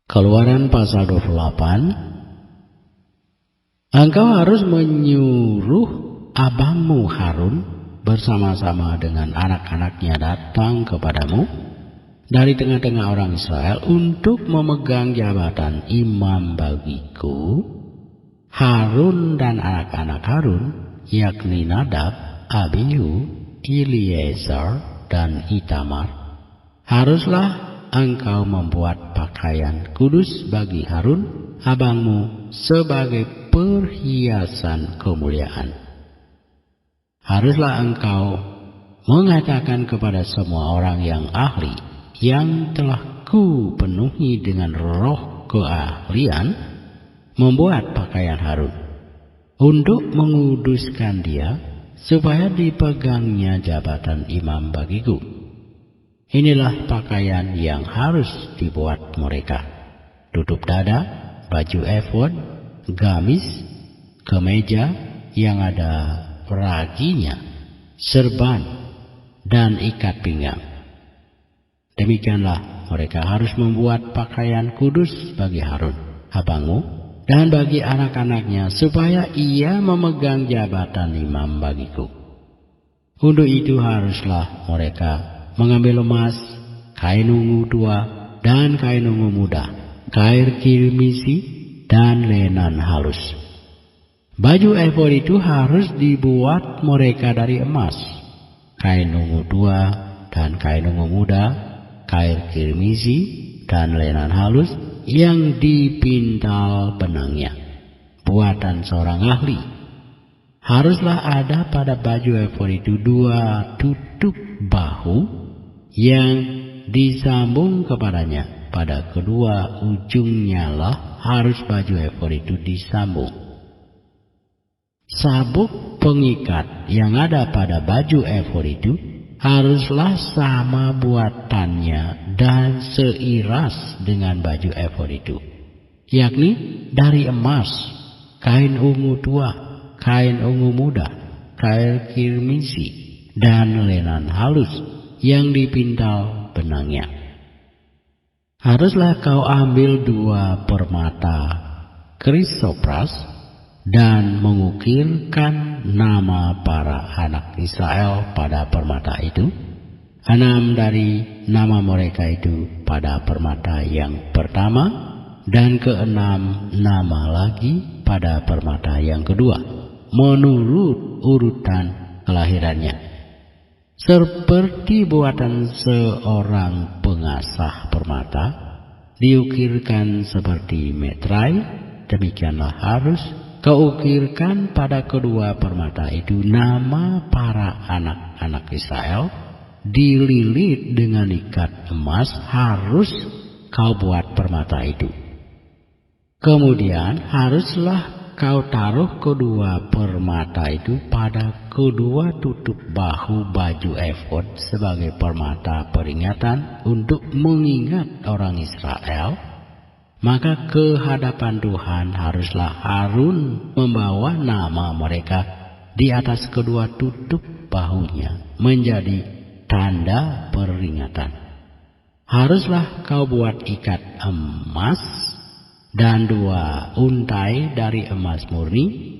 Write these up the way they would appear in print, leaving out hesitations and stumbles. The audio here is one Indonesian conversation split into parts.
Keluaran pasal 28. Engkau harus menyuruh abangmu Harun bersama-sama dengan anak-anaknya datang kepadamu dari tengah-tengah orang Israel untuk memegang jabatan imam bagiku. Harun dan anak-anak Harun, yakni Nadab, Abihu, Eliezer, dan Itamar. Haruslah engkau membuat pakaian kudus bagi Harun, abangmu, sebagai perhiasan kemuliaan. Haruslah engkau mengatakan kepada semua orang yang ahli, yang telah kupenuhi dengan roh keahlian, membuat pakaian Harun, untuk menguduskan dia, supaya dipegangnya jabatan imam bagiku. Inilah pakaian yang harus dibuat mereka: tutup dada, baju efod, gamis, kemeja yang ada raginya, serban, dan ikat pinggang. Demikianlah mereka harus membuat pakaian kudus bagi Harun, abangmu, dan bagi anak-anaknya, supaya ia memegang jabatan imam bagiku. Untuk itu haruslah mereka mengambil emas, kain ungu tua, dan kain ungu muda, kain kirmisi, dan lenan halus. Baju efod itu harus dibuat mereka dari emas, kain ungu tua, dan kain ungu muda, kain kirmisi, dan lenan halus yang dipintal benangnya, buatan seorang ahli. Haruslah ada pada baju efod itu 2 tutup bahu yang disambung kepadanya. Pada kedua ujungnya lah harus baju efod itu disambung. Sabuk pengikat yang ada pada baju efod itu haruslah sama buatannya dan seiras dengan baju efod itu, yakni dari emas, kain ungu tua, kain ungu muda, kain kirmisi, dan lenan halus yang dipintal benangnya. Haruslah kau ambil 2 permata krisopras dan mengukirkan nama para anak Israel pada permata itu. 6 dari nama mereka itu pada permata yang pertama, dan ke-6 nama lagi pada permata yang kedua, menurut urutan kelahirannya. Seperti buatan seorang pengasah permata, diukirkan seperti metrai, demikianlah harus kau ukirkan pada kedua permata itu nama para anak-anak Israel, dililit dengan ikat emas. Harus kau buat permata itu. Kemudian haruslah kau taruh kedua permata itu pada kedua tutup bahu baju efod sebagai permata peringatan untuk mengingat orang Israel. Maka ke hadapan Tuhan haruslah Harun membawa nama mereka di atas kedua tutup bahunya menjadi tanda peringatan. Haruslah kau buat ikat emas dan 2 untai dari emas murni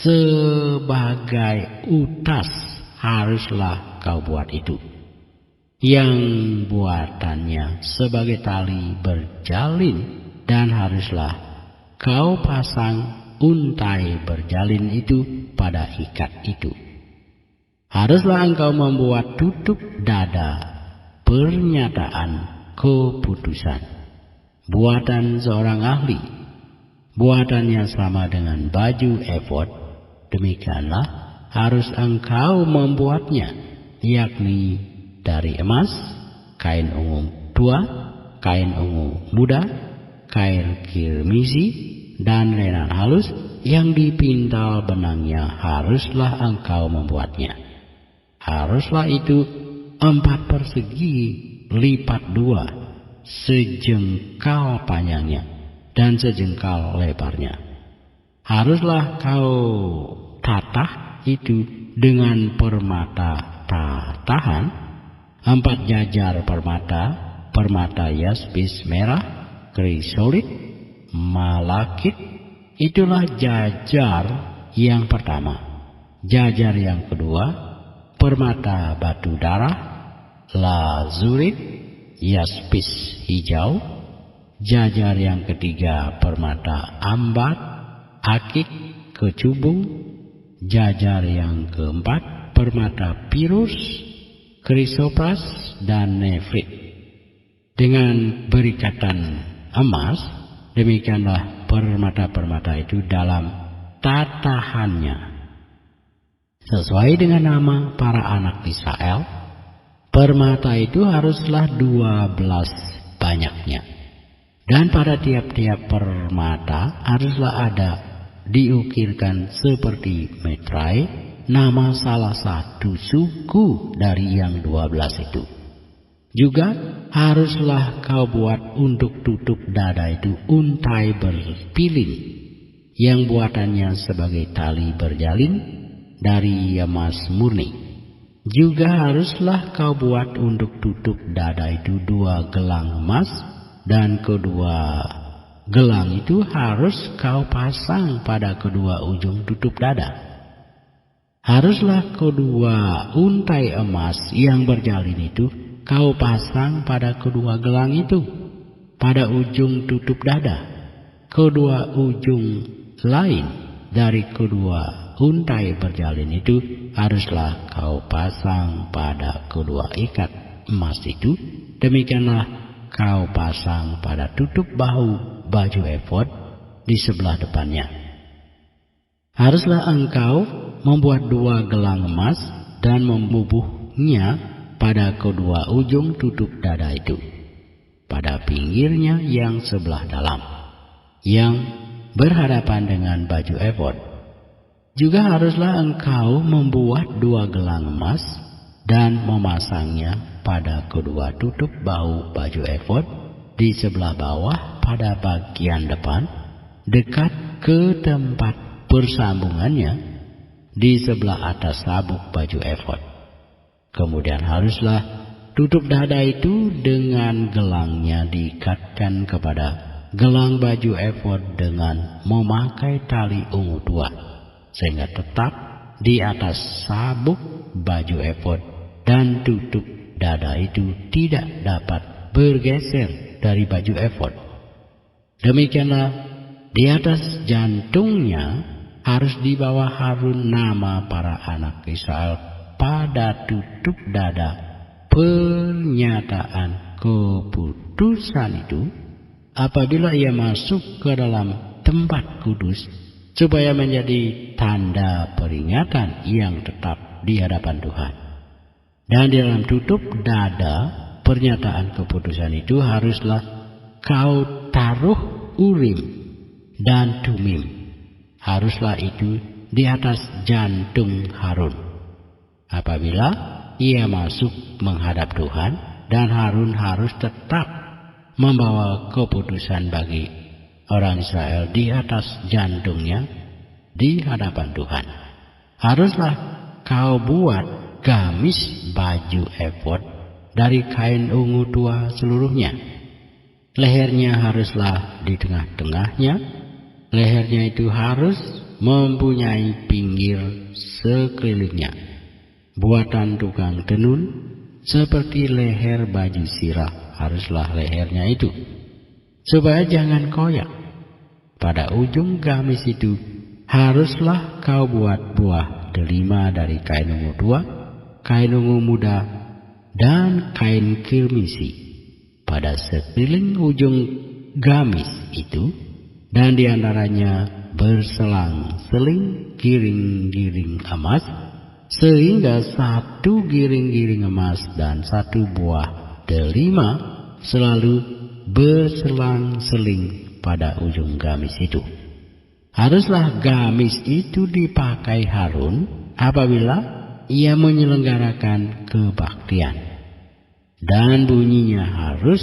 sebagai utas. Haruslah kau buat itu, yang buatannya sebagai tali berjalin, dan haruslah kau pasang untai berjalin itu pada ikat itu. Haruslah engkau membuat tutup dada pernyataan keputusan, buatan seorang ahli, buatannya sama dengan baju efod. Demikianlah harus engkau membuatnya, yakni dari emas, kain ungu tua, kain ungu muda, kain kirmisi, dan lenan halus yang dipintal benangnya. Haruslah engkau membuatnya. Haruslah itu 4 persegi lipat 2, sejengkal panjangnya dan sejengkal lebarnya. Haruslah kau tatah itu dengan permata tatahan, 4 jajar permata, permata yaspis merah, krisolit, malakit. Itulah jajar yang pertama. Jajar yang kedua, permata batu darah, lazurit, yaspis hijau. Jajar yang ketiga, permata ambar, akik, kecubung. Jajar yang keempat, permata pirus, krisopras, dan nefrit. Dengan berikatan emas, demikianlah permata-permata itu dalam tatahannya. Sesuai dengan nama para anak Israel, permata itu haruslah 12 banyaknya. Dan pada tiap-tiap permata haruslah ada diukirkan seperti metrai, nama salah satu suku dari yang 12 itu. Juga haruslah kau buat untuk tutup dada itu untai berpiling, yang buatannya sebagai tali berjalin dari emas murni. Juga haruslah kau buat untuk tutup dada itu 2 gelang emas, dan kedua gelang itu harus kau pasang pada kedua ujung tutup dada. Haruslah kedua untai emas yang berjalin itu kau pasang pada kedua gelang itu, pada ujung tutup dada. Kedua ujung lain dari kedua untai berjalin itu haruslah kau pasang pada kedua ikat emas itu. Demikianlah kau pasang pada tutup bahu baju efod di sebelah depannya. Haruslah engkau membuat 2 gelang emas dan membubuhnya pada kedua ujung tutup dada itu, pada pinggirnya yang sebelah dalam, yang berhadapan dengan baju efod. Juga haruslah engkau membuat 2 gelang emas dan memasangnya pada kedua tutup bahu baju efod di sebelah bawah pada bagian depan, dekat ke tempat persambungannya di sebelah atas sabuk baju efod. Kemudian haruslah tutup dada itu dengan gelangnya diikatkan kepada gelang baju efod dengan memakai tali ungu tua, sehingga tetap di atas sabuk baju efod, dan tutup dada itu tidak dapat bergeser dari baju efod. Demikianlah di atas jantungnya harus dibawa Harun nama para anak Israel pada tutup dada pernyataan keputusan itu apabila ia masuk ke dalam tempat kudus, supaya menjadi tanda peringatan yang tetap di hadapan Tuhan. Dan di dalam tutup dada pernyataan keputusan itu haruslah kau taruh Urim dan Tumim. Haruslah itu di atas jantung Harun apabila ia masuk menghadap Tuhan, dan Harun harus tetap membawa keputusan bagi orang Israel di atas jantungnya di hadapan Tuhan. Haruslah kau buat gamis baju efod dari kain ungu tua seluruhnya. Lehernya haruslah di tengah-tengahnya. Lehernya itu harus mempunyai pinggir sekelilingnya, buatan tukang tenun, seperti leher baju sirah haruslah lehernya itu, supaya jangan koyak. Pada ujung gamis itu haruslah kau buat buah delima dari kain ungu tua, kain ungu muda, dan kain kirmisi pada sekeliling ujung gamis itu, dan diantaranya berselang-seling giring-giring emas, sehingga 1 giring-giring emas dan 1 buah delima selalu berselang-seling pada ujung gamis itu. Haruslah gamis itu dipakai Harun apabila ia menyelenggarakan kebaktian, dan bunyinya harus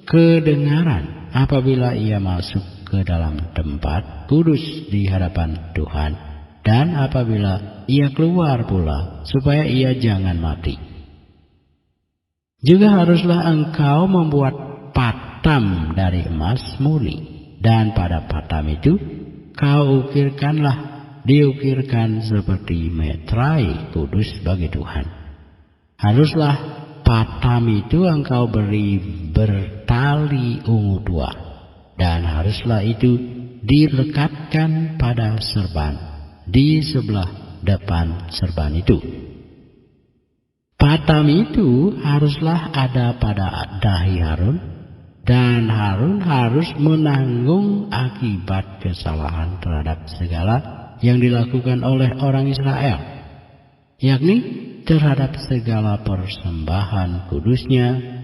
kedengaran apabila ia masuk ke dalam tempat kudus di hadapan Tuhan, dan apabila ia keluar pula, supaya ia jangan mati. Juga haruslah engkau membuat patam dari emas murni, dan pada patam itu kau diukirkan seperti meterai kudus bagi Tuhan. Haruslah patam itu engkau beri bertali ungu tua, dan haruslah itu dilekatkan pada serban di sebelah depan serban itu. Patam itu haruslah ada pada dahi Harun, dan Harun harus menanggung akibat kesalahan terhadap segala yang dilakukan oleh orang Israel, yakni terhadap segala persembahan kudusnya.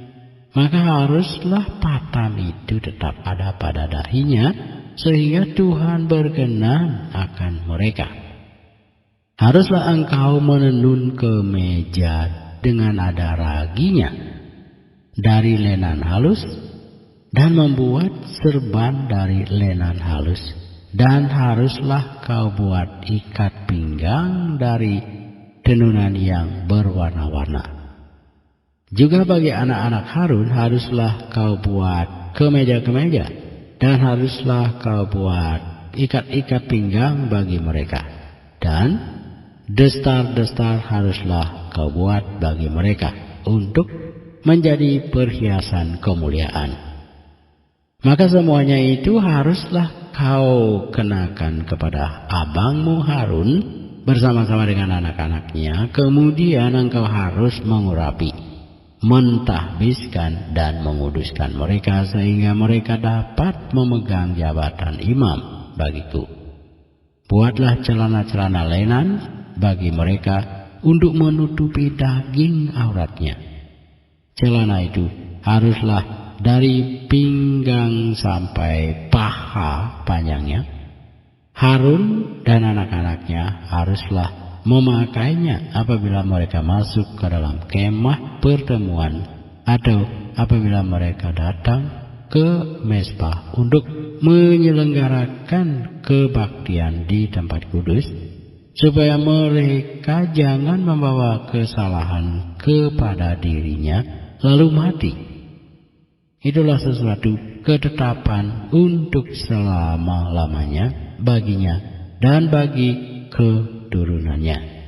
Maka haruslah patam itu tetap ada pada dahinya, sehingga Tuhan berkenan akan mereka. Haruslah engkau menenun kemeja dengan ada raginya dari lenan halus, dan membuat serban dari lenan halus, dan haruslah kau buat ikat pinggang dari tenunan yang berwarna-warna. Juga bagi anak-anak Harun haruslah kau buat kemeja-kemeja, dan haruslah kau buat ikat-ikat pinggang bagi mereka, dan destar-destar haruslah kau buat bagi mereka untuk menjadi perhiasan kemuliaan. Maka semuanya itu haruslah kau kenakan kepada abangmu Harun bersama-sama dengan anak-anaknya. Kemudian engkau harus mengurapi, mentahbiskan, dan menguduskan mereka, sehingga mereka dapat memegang jabatan imam bagiku. Buatlah celana-celana lenan bagi mereka untuk menutupi daging auratnya. Celana itu haruslah dari pinggang sampai paha panjangnya. Harun dan anak-anaknya haruslah memakainya apabila mereka masuk ke dalam kemah pertemuan, atau apabila mereka datang ke mezbah untuk menyelenggarakan kebaktian di tempat kudus, supaya mereka jangan membawa kesalahan kepada dirinya lalu mati. Itulah sesuatu ketetapan untuk selama-lamanya baginya dan bagi keturunannya.